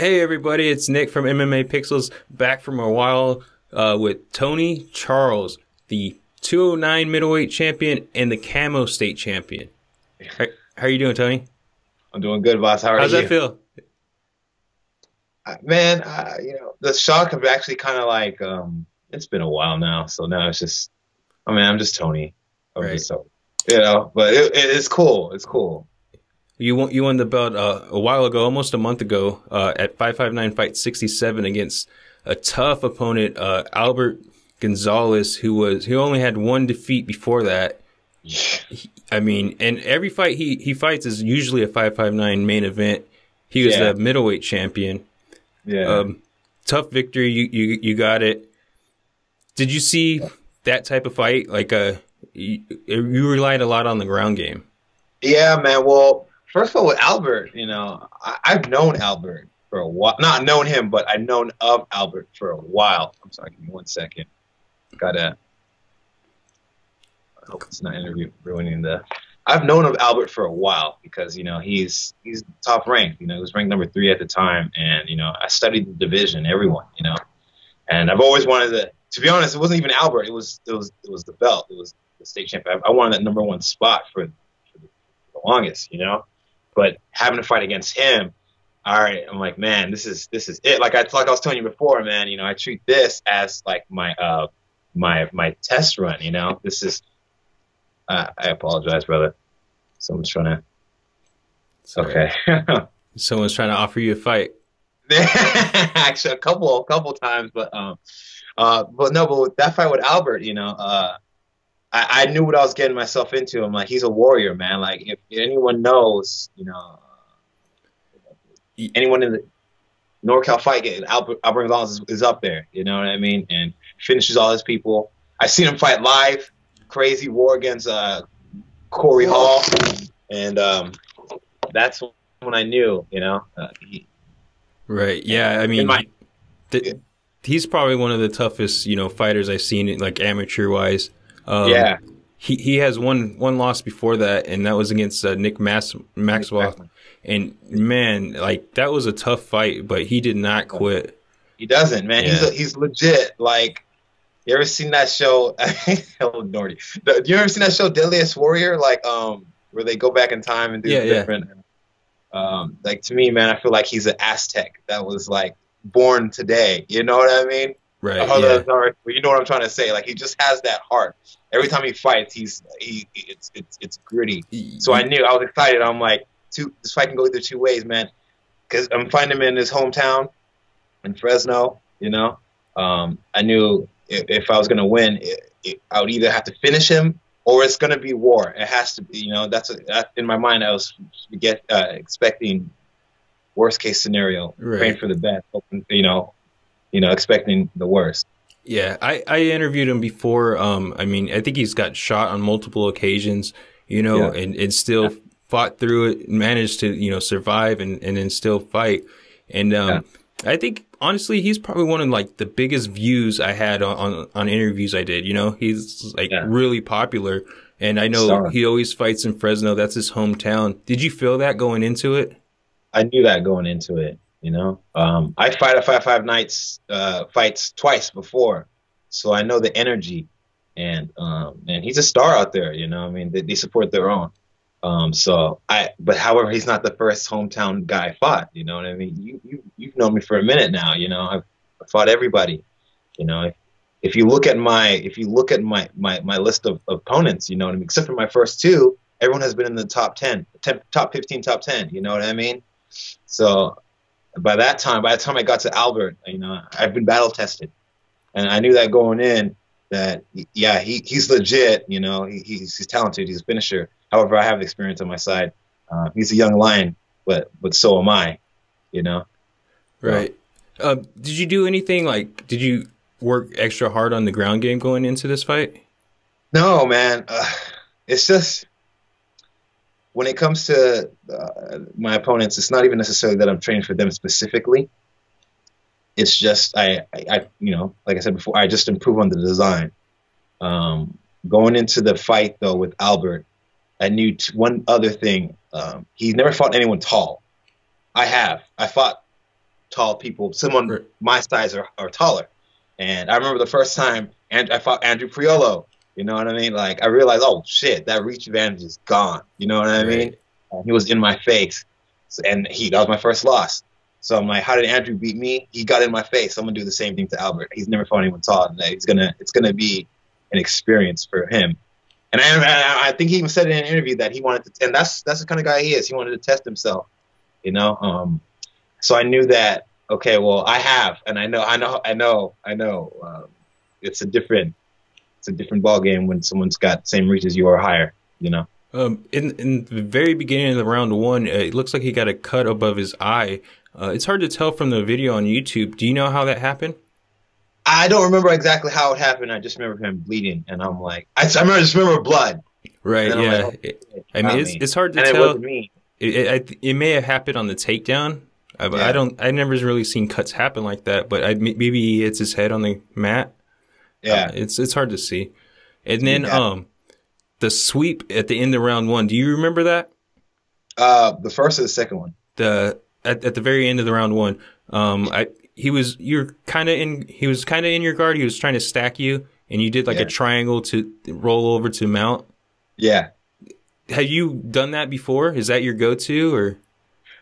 Hey everybody, it's Nick from MMA Pixels, back from a while with Tony Charles, the 209 middleweight champion and the Camo state champion. How are you doing, Tony? I'm doing good, boss. How are How's you? that feel? Man, the shock of actually kind of like, it's been a while now. So now it's just, I'm just Tony. I'm Right. just Tony, but it's cool. It's cool. You won the belt a while ago, almost a month ago, at 559 Fight 67 against a tough opponent, Albert Gonzales, who only had one defeat before that. And every fight he fights is usually a 559 main event. He was the middleweight champion. Yeah. Tough victory. You got it. Did you see that type of fight? Like you relied a lot on the ground game. Yeah, man. Well, first of all, with Albert, I've known Albert for a while. Not known him, but I've known of Albert for a while. I'm sorry, give me 1 second. I hope it's not ruining the. I've known of Albert for a while because he's top ranked. He was ranked number 3 at the time, and I studied the division, everyone, and I've always wanted to. To be honest, it wasn't even Albert. It was the belt. It was the state champion. I wanted that number 1 spot for the longest, But having to fight against him, all right, I'm like, man, this is it. Like I was telling you before, man. I treat this as like my test run. This is. I apologize, brother. Someone's trying to. Sorry. Okay. Someone's trying to offer you a fight. Actually, a couple times, but no. But with that fight with Albert, I knew what I was getting myself into. I'm like, he's a warrior, man. Like, if anyone knows, anyone in the NorCal fight game, Albert Gonzales is up there. You know what I mean? And finishes all his people. I seen him fight live. Crazy war against Corey Hall, and that's when I knew, Right? Yeah, I mean, he's probably one of the toughest, fighters I've seen, like amateur wise. Yeah, he has one loss before that, and that was against Nick Maxwell. And man, like that was a tough fight, but he did not quit. He doesn't, man. Yeah. He's legit. Like. You ever seen that show? Hello, Nordy. You ever seen that show, Deadliest Warrior? Like, where they go back in time and do different. Like to me, man, I feel like he's an Aztec that was like born today. You know what I mean? Right. Sorry, but you know what I'm trying to say. Like he just has that heart. Every time he fights, it's gritty. So I knew I was excited. I'm like, this fight can go either two ways, man. Because I'm fighting him in his hometown in Fresno. I knew. If I was going to win, I would either have to finish him or it's going to be war. It has to be, that's in my mind. I was expecting worst case scenario, praying for the best, hoping, expecting the worst. Yeah, I interviewed him before. I think he's got shot on multiple occasions, and still fought through it, managed to, survive and then still fight. And I think honestly, he's probably one of like the biggest views I had on interviews I did. He's like really popular, and I know he always fights in Fresno. That's his hometown. Did you feel that going into it? I knew that going into it. I fight at 5 nights fights twice before, so I know the energy, and he's a star out there. They support their own. But however, he's not the first hometown guy I fought. You know what I mean? You've known me for a minute now. I've fought everybody. If you look at my list of opponents, you know what I mean? Except for my first 2, everyone has been in the top 10, top 15, top 10. You know what I mean? So by the time I got to Albert, I've been battle tested, and I knew that going in that he's legit. He's talented. He's a finisher. However, I have experience on my side. He's a young lion, but so am I, Right. Did you do anything did you work extra hard on the ground game going into this fight? No, man. It's just when it comes to my opponents, it's not even necessarily that I'm training for them specifically. It's just I like I said before, I just improve on the design. Going into the fight though with Albert, I knew one other thing. He's never fought anyone tall. I have. I fought tall people, someone Right. my size or taller. And I remember the first time I fought Andrew Priolo. You know what I mean? Like, I realized, oh shit, that reach advantage is gone. You know what I mean? Right. He was in my face, and that was my first loss. So I'm like, how did Andrew beat me? He got in my face. I'm gonna do the same thing to Albert. He's never fought anyone taller than that. It's gonna be an experience for him. And I think he even said in an interview that he wanted to, and that's the kind of guy he is. He wanted to test himself, you know. So I knew that. Okay, well, I have, and I know. It's a different ball game when someone's got the same reach as you or higher, you know. In the very beginning of the round one, it looks like he got a cut above his eye. It's hard to tell from the video on YouTube. Do you know how that happened? I don't remember exactly how it happened. I just remember him bleeding, and I'm like, I just remember blood. Right. Yeah. Like, oh, I mean, it's hard to and tell. It wasn't me. It may have happened on the takedown. I never really seen cuts happen like that. But maybe he hits his head on the mat. Yeah. It's hard to see. And then the sweep at the end of round one. Do you remember that? The first or the second one? At the very end of the round one. He was kind of in your guard. He was trying to stack you, and you did like a triangle to roll over to mount. Yeah. Have you done that before? Is that your go-to or?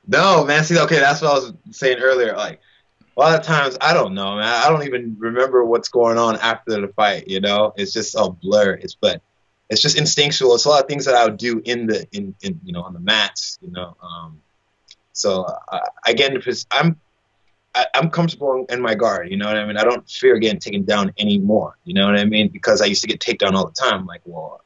No, man. See, okay, that's what I was saying earlier. Like, a lot of times, I don't know, man. I don't even remember what's going on after the fight. You know, it's just a blur. But it's just instinctual. It's a lot of things that I would do in you know, on the mats. You know, so again, because I'm comfortable in my guard. You know what I mean? I don't fear getting taken down anymore. You know what I mean? Because I used to get taken down all the time. I'm like, well,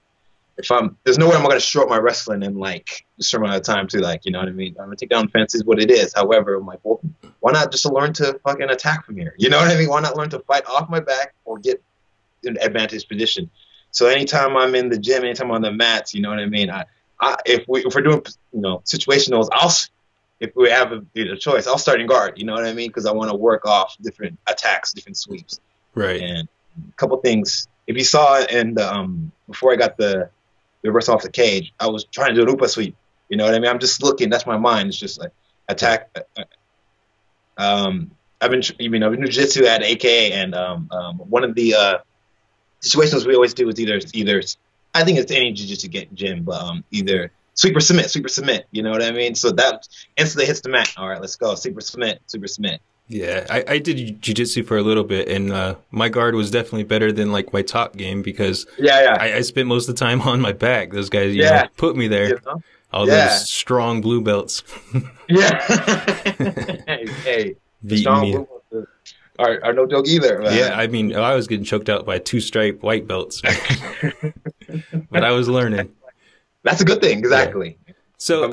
there's no way I'm going to short my wrestling in like a certain amount of time too. Like, you know what I mean? I'm going to take down fence is what it is. However, I'm like, well, why not just learn to fucking attack from here? You know what I mean? Why not learn to fight off my back or get in advantage position? So anytime I'm in the gym, anytime I'm on the mats, you know what I mean? If we're doing, you know, situationals, if we have a choice, I'll start in guard. You know what I mean? Because I want to work off different attacks, different sweeps. Right. And a couple things. If you saw in the before I got the reverse off the cage, I was trying to do an upa sweep. You know what I mean? I'm just looking. That's my mind. It's just like attack. I've been doing jiu-jitsu at AKA, and one of the situations we always do is either I think it's any jiu-jitsu gym, but either sweep or submit. You know what I mean? So that instantly hits the mat. All right, let's go. Sweep or submit. Yeah, I did jiu-jitsu for a little bit, and my guard was definitely better than like my top game because I spent most of the time on my back. Those guys, you know, put me there. You know? All those strong blue belts. hey, strong blue belts are no joke either. Man. Yeah, I mean, I was getting choked out by 2-stripe white belts, but I was learning. That's a good thing, exactly. Yeah. So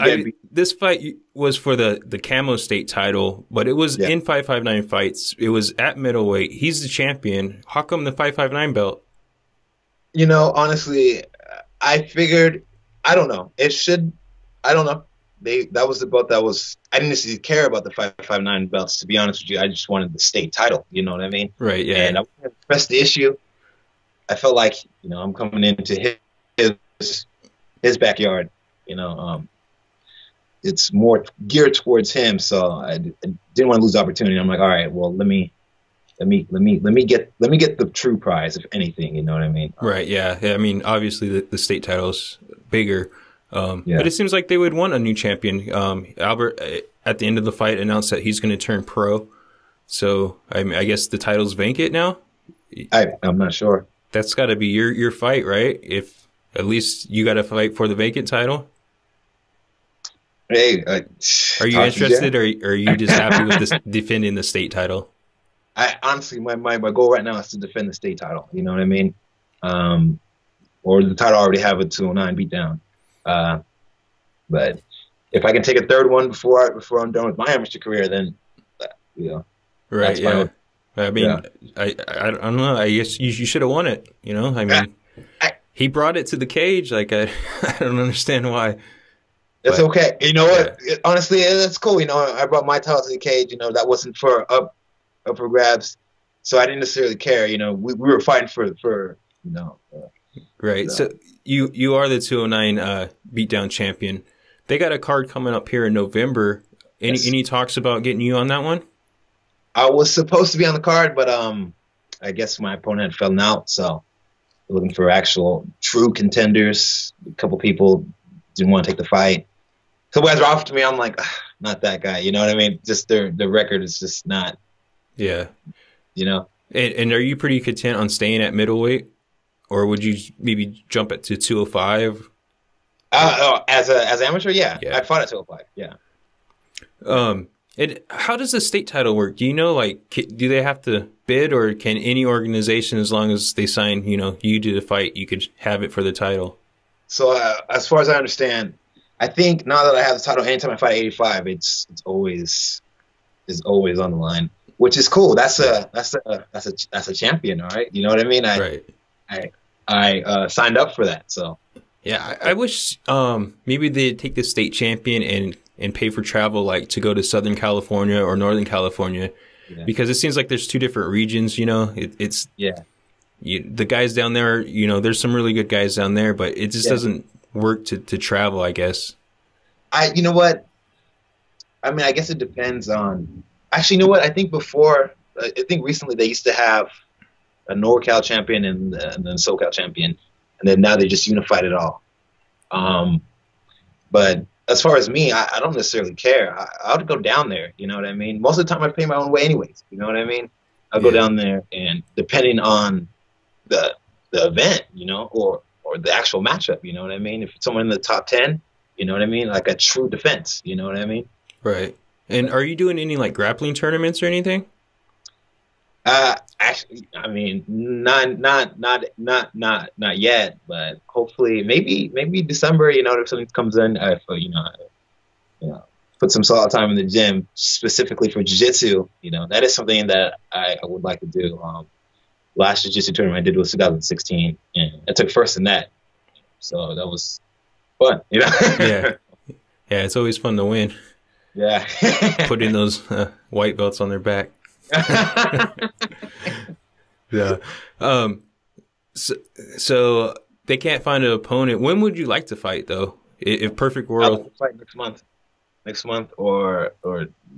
this fight was for the Camo State title, but it was in 559 fights. It was at middleweight. He's the champion. How come the 559 belt? You know, honestly, I figured, I don't know. I don't know. That was the belt I didn't necessarily care about the 559 belts, to be honest with you. I just wanted the state title. You know what I mean? Right, yeah. And I wanted to press the issue. I felt like, you know, I'm coming into his backyard, you know, it's more geared towards him, so I didn't want to lose the opportunity. I'm like, all right, well, let me get the true prize, if anything. You know what I mean? Right. Yeah. I mean, obviously the state title's bigger, but it seems like they would want a new champion. Albert at the end of the fight announced that he's going to turn pro, so I mean, I guess the title's vacant now. I'm not sure. That's got to be your fight, right? If at least you got to fight for the vacant title. Hey, are you interested, or are you just happy with this defending the state title? I honestly, my goal right now is to defend the state title. You know what I mean? Or the title already have a 209 beatdown. But if I can take a third one before I'm done with my amateur career, then you know. Right. Yeah. I mean, I don't know. I guess you should have won it. You know. I mean, he brought it to the cage. Like I don't understand why. It's okay. You know what? Yeah. Honestly, it's cool. You know, I brought my title to the cage. You know, that wasn't for up for grabs, so I didn't necessarily care. You know, we were fighting for you know. Right. So you are the 209 beatdown champion. They got a card coming up here in November. Any talks about getting you on that one? I was supposed to be on the card, but I guess my opponent had fallen out, so looking for actual true contenders. A couple people didn't want to take the fight. A couple guys were offered to me. I'm like, not that guy. You know what I mean? Just their record is just not. Yeah. You know. And are you pretty content on staying at middleweight, or would you maybe jump it to 205? As an amateur, yeah. I fought at 205. Yeah. And how does the state title work? Do you know, like, do they have to bid, or can any organization, as long as they sign, you do the fight, you could have it for the title? So as far as I understand, I think now that I have the title, anytime I fight at 85, it's always on the line, which is cool. That's a champion, all right. You know what I mean? I signed up for that, so. Yeah, I wish maybe they'd take the state champion and pay for travel, like to go to Southern California or Northern California, because it seems like there's two different regions. It's the guys down there. There's some really good guys down there, but it just doesn't work to travel, I guess. You know what? I mean, I guess it depends on. Actually, you know what? I think recently they used to have a NorCal champion and then SoCal champion, and then now they just unified it all. But as far as me, I don't necessarily care. I would go down there. You know what I mean? Most of the time, I pay my own way anyways. You know what I mean? I'll go down there, and depending on the event, or the actual matchup, you know what I mean? If it's someone in the top 10, you know what I mean? Like a true defense, you know what I mean? Right. And are you doing any like grappling tournaments or anything? Actually, I mean, not yet, but hopefully, maybe December. If something comes in, put some solid time in the gym specifically for jiu-jitsu. That is something that I would like to do. Last jiu-jitsu tournament I did was 2016, and I took first in that, so that was fun. Yeah, it's always fun to win. Yeah, putting those white belts on their back. Yeah. So they can't find an opponent. When would you like to fight, though? If perfect world, I'll fight next month or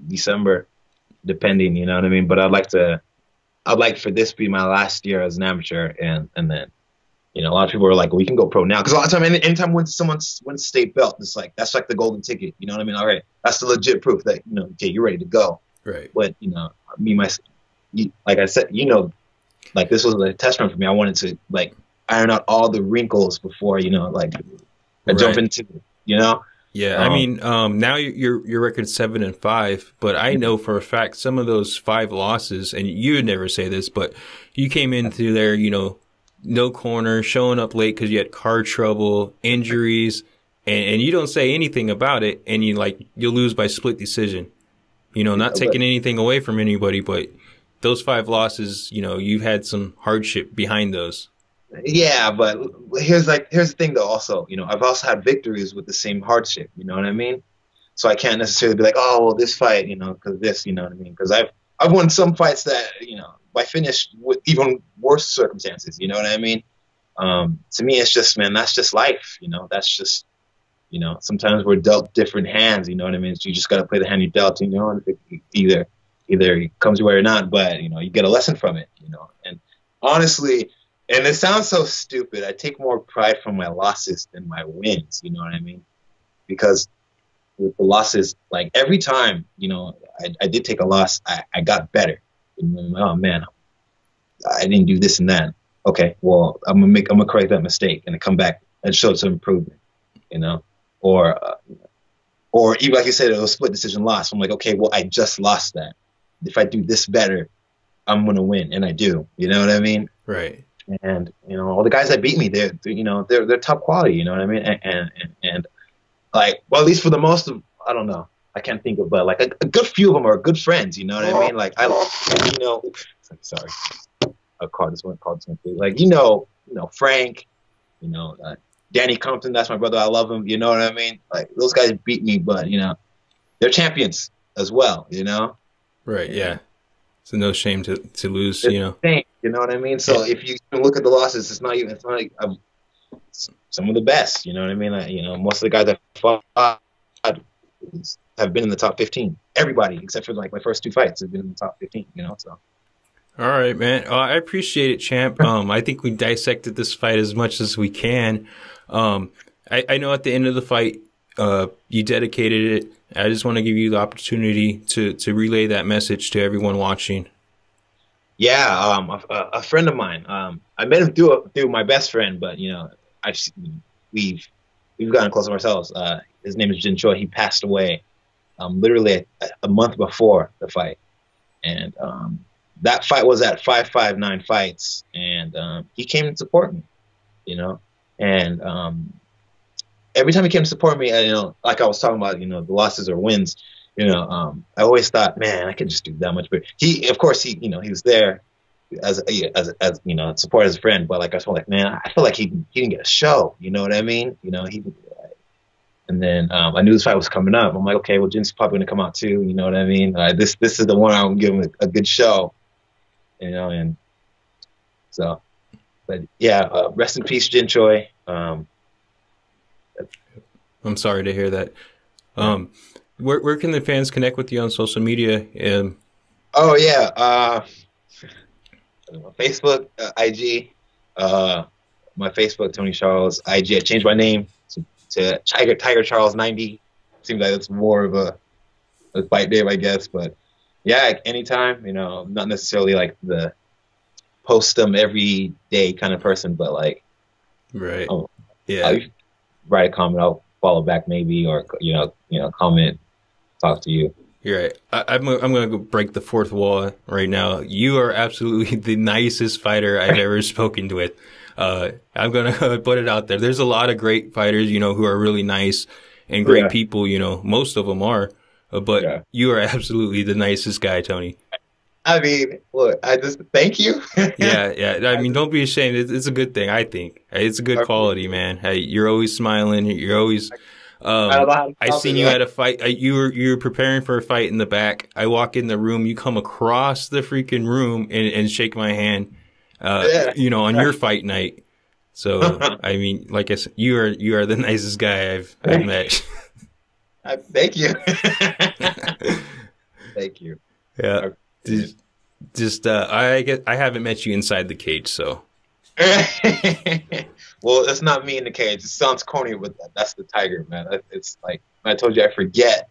December, depending. You know what I mean? But I'd like for this to be my last year as an amateur, and then, a lot of people are like, well, we can go pro now, because a lot of time, anytime when someone wins state belt, it's like that's like the golden ticket. You know what I mean? All right, that's the legit proof that okay, you're ready to go. Right. But like I said, like this was a test run for me. I wanted to like iron out all the wrinkles before I jump into it. Yeah, I mean, now your record's 7-5, but I know for a fact some of those 5 losses, and you would never say this, but you came into there, no corner, showing up late because you had car trouble, injuries, and you don't say anything about it, and you'll lose by split decision. Not taking anything away from anybody, but those 5 losses, you've had some hardship behind those. Yeah, but here's the thing though. Also, I've also had victories with the same hardship. You know what I mean? So I can't necessarily be like, oh, well, this fight, because this, you know what I mean? Because I've won some fights that, I finished with even worse circumstances. You know what I mean? To me, it's just, man, that's just life. That's just, sometimes we're dealt different hands. You know what I mean? So you just got to play the hand you dealt. And either it comes your way or not. But you get a lesson from it. And honestly. And it sounds so stupid. I take more pride from my losses than my wins. You know what I mean? Because with the losses, like every time, I did take a loss, I got better. Oh man, I didn't do this and that. Okay, well, I'm gonna correct that mistake and come back and show some improvement. Or even like you said, it was a split decision loss. I'm like, okay, well, I just lost that. If I do this better, I'm gonna win, and I do. You know what I mean? Right. And all the guys that beat me, they're top quality. You know what I mean? And like, well, at least for the most of, I don't know, I can't think of, but like a good few of them are good friends. You know what I mean? Like sorry, a card this one called something like Frank, Danny Compton. That's my brother. I love him. You know what I mean? Like those guys beat me, but they're champions as well. Right. Yeah. So no shame to lose. You know what I mean? So if you look at the losses, it's not like some of the best. You know what I mean? Like, most of the guys that fought, have been in the top 15. Everybody except for like my first 2 fights have been in the top 15. You know, so. All right, man. I appreciate it, champ. I think we dissected this fight as much as we can. I know at the end of the fight, you dedicated it. I just want to give you the opportunity to relay that message to everyone watching. Yeah, a friend of mine. I met him through my best friend, but you know, we've gotten close to ourselves. His name is Jin Choi. He passed away literally a month before the fight, and that fight was at 559 fights, and he came to support me, you know, and every time he came to support me, you know, like I was talking about, you know, the losses or wins, you know, I always thought, man, I could just do that much better. Of course, he was there as you know, support as a friend, but like I was like, man, I feel like he didn't get a show, you know what I mean? You know, and then I knew this fight was coming up. I'm like, okay, well, Jin's probably gonna come out too, you know what I mean? This is the one I'm gonna give him a good show. You know, and so, but yeah, rest in peace, Jin Choi. I'm sorry to hear that. Where can the fans connect with you on social media? Oh yeah, Facebook, IG, my Facebook, Tony Charles. IG, I changed my name to Tiger Charles 90. Seems like it's more of a fight name, I guess, but. Yeah, anytime, you know, not necessarily like the post them every day kind of person, but like, right. Yeah. I'll write a comment, I'll follow back maybe, or, you know, comment, talk to you. You're right. I'm going to go break the fourth wall right now. You are absolutely the nicest fighter I've ever spoken with. I'm going to put it out there. There's a lot of great fighters, you know, who are really nice and great people, you know, most of them are. But you are absolutely the nicest guy, Tony. I mean, look, I just thank you. yeah. I mean, don't be ashamed. It's a good thing, I think. It's a good quality, man. Hey, you're always smiling. You're always. I seen you at a fight. You were preparing for a fight in the back. I walk in the room. You come across the freaking room and shake my hand. You know, on your fight night. So I mean, like I said, you are the nicest guy I've met. Thank you. Thank you. Yeah. Just I guess I haven't met you inside the cage, so. Well, it's not me in the cage. It sounds corny, but that's the tiger, man. It's like I told you, I forget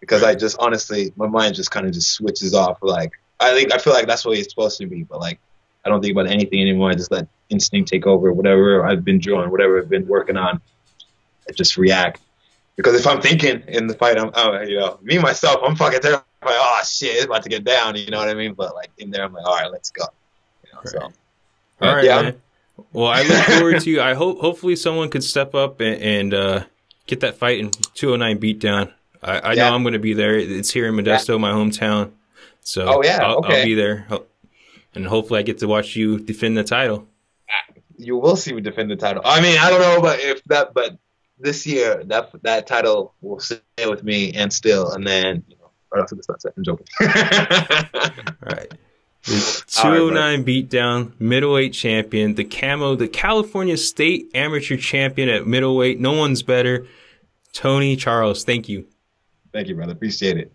because I just honestly, my mind just kind of just switches off. Like I feel like that's what it's supposed to be, but like I don't think about anything anymore. I just let instinct take over. Whatever I've been drawing, whatever I've been working on, I just react. Because if I'm thinking in the fight, you know, me myself, I'm fucking terrified. Oh shit, it's about to get down. You know what I mean? But like in there, I'm like, all right, let's go. You know, so. All right, yeah. Man. Well, I look forward to. I hopefully someone could step up and get that fight in 209 beatdown. I know I'm going to be there. It's here in Modesto, my hometown. So I'll be there, and hopefully I get to watch you defend the title. You will see me defend the title. I mean, I don't know but this year that title will stay with me and still, and then you know, right after the sunset. I'm joking. All right. The 209 beatdown, middleweight champion, the California State Amateur Champion at middleweight. No one's better. Tony Charles, thank you. Thank you, brother. Appreciate it.